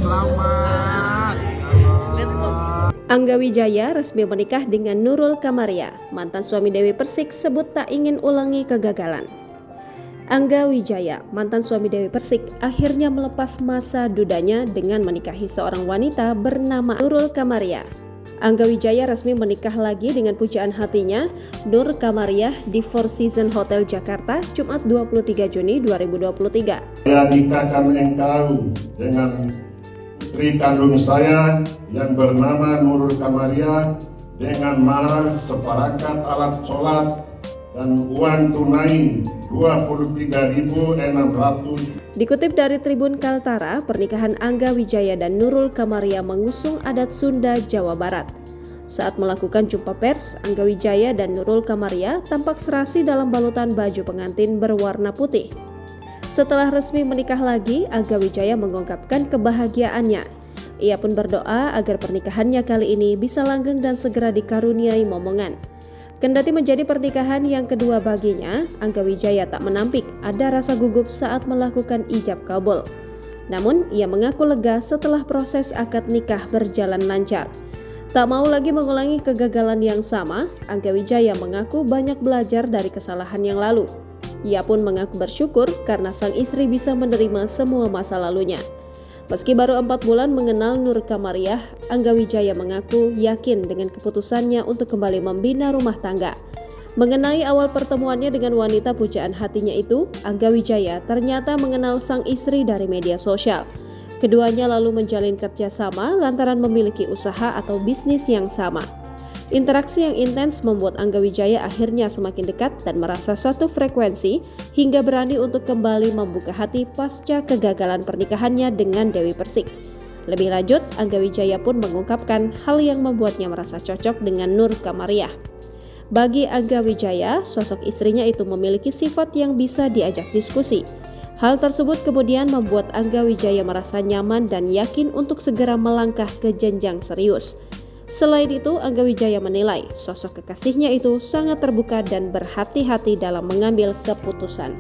selamat. Angga Wijaya resmi menikah dengan Nurul Kamaria. Mantan suami Dewi Persik sebut tak ingin ulangi kegagalan. Angga Wijaya, mantan suami Dewi Persik, akhirnya melepas masa dudanya dengan menikahi seorang wanita bernama Nurul Kamaria. Angga Wijaya resmi menikah lagi dengan pujaan hatinya, Nur Kamaria, di Four Seasons Hotel Jakarta, Jumat 23 Juni 2023. Saya nikahkan engkau dengan putri kandung saya yang bernama Nurul Kamaria dengan mahar seperangkat alat sholat dan uang tunai 23.600. Dikutip dari Tribun Kaltara, pernikahan Angga Wijaya dan Nurul Kamaria mengusung adat Sunda, Jawa Barat. Saat melakukan jumpa pers, Angga Wijaya dan Nurul Kamaria tampak serasi dalam balutan baju pengantin berwarna putih. Setelah resmi menikah lagi, Angga Wijaya mengungkapkan kebahagiaannya. Ia pun berdoa agar pernikahannya kali ini bisa langgeng dan segera dikaruniai momongan. Kendati menjadi pernikahan yang kedua baginya, Angga Wijaya tak menampik ada rasa gugup saat melakukan ijab kabul. Namun, ia mengaku lega setelah proses akad nikah berjalan lancar. Tak mau lagi mengulangi kegagalan yang sama, Angga Wijaya mengaku banyak belajar dari kesalahan yang lalu. Ia pun mengaku bersyukur karena sang istri bisa menerima semua masa lalunya. Meski baru 4 bulan mengenal Nur Kamaria, Angga Wijaya mengaku yakin dengan keputusannya untuk kembali membina rumah tangga. Mengenai awal pertemuannya dengan wanita pujaan hatinya itu, Angga Wijaya ternyata mengenal sang istri dari media sosial. Keduanya lalu menjalin kerjasama lantaran memiliki usaha atau bisnis yang sama. Interaksi yang intens membuat Angga Wijaya akhirnya semakin dekat dan merasa satu frekuensi hingga berani untuk kembali membuka hati pasca kegagalan pernikahannya dengan Dewi Persik. Lebih lanjut, Angga Wijaya pun mengungkapkan hal yang membuatnya merasa cocok dengan Nur Kamaria. Bagi Angga Wijaya, sosok istrinya itu memiliki sifat yang bisa diajak diskusi. Hal tersebut kemudian membuat Angga Wijaya merasa nyaman dan yakin untuk segera melangkah ke jenjang serius. Selain itu, Angga Wijaya menilai sosok kekasihnya itu sangat terbuka dan berhati-hati dalam mengambil keputusan.